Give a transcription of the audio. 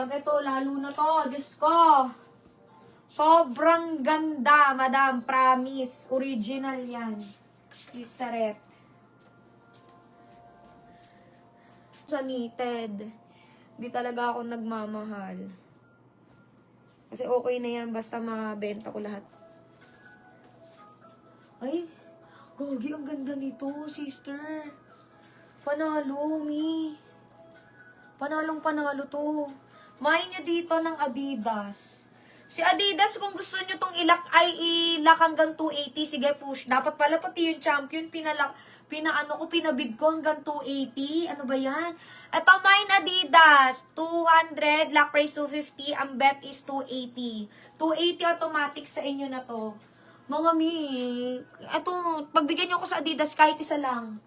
Pag ito, lalo na to, Diyos ko. Sobrang ganda, madam. Promise. Original yan. Sisterette. Sa knitted. Hindi talaga ako nagmamahal. Kasi okay na yan, basta mabenta ko lahat. Ay, gogi, ang ganda nito, sister. Panalo, Mi. Panalong panalo to. Main nyo dito ng Adidas. Si Adidas, kung gusto nyo tong ilak hanggang 280, sige push. Dapat pala pati yung champion, pinabid ko hanggang 280. Ano ba yan? Ito, mine Adidas. 200, lock price 250. Ang bet is 280. 280 automatic sa inyo na to. Mga Mi, ito, pagbigyan nyo ko sa Adidas, kahit isa lang.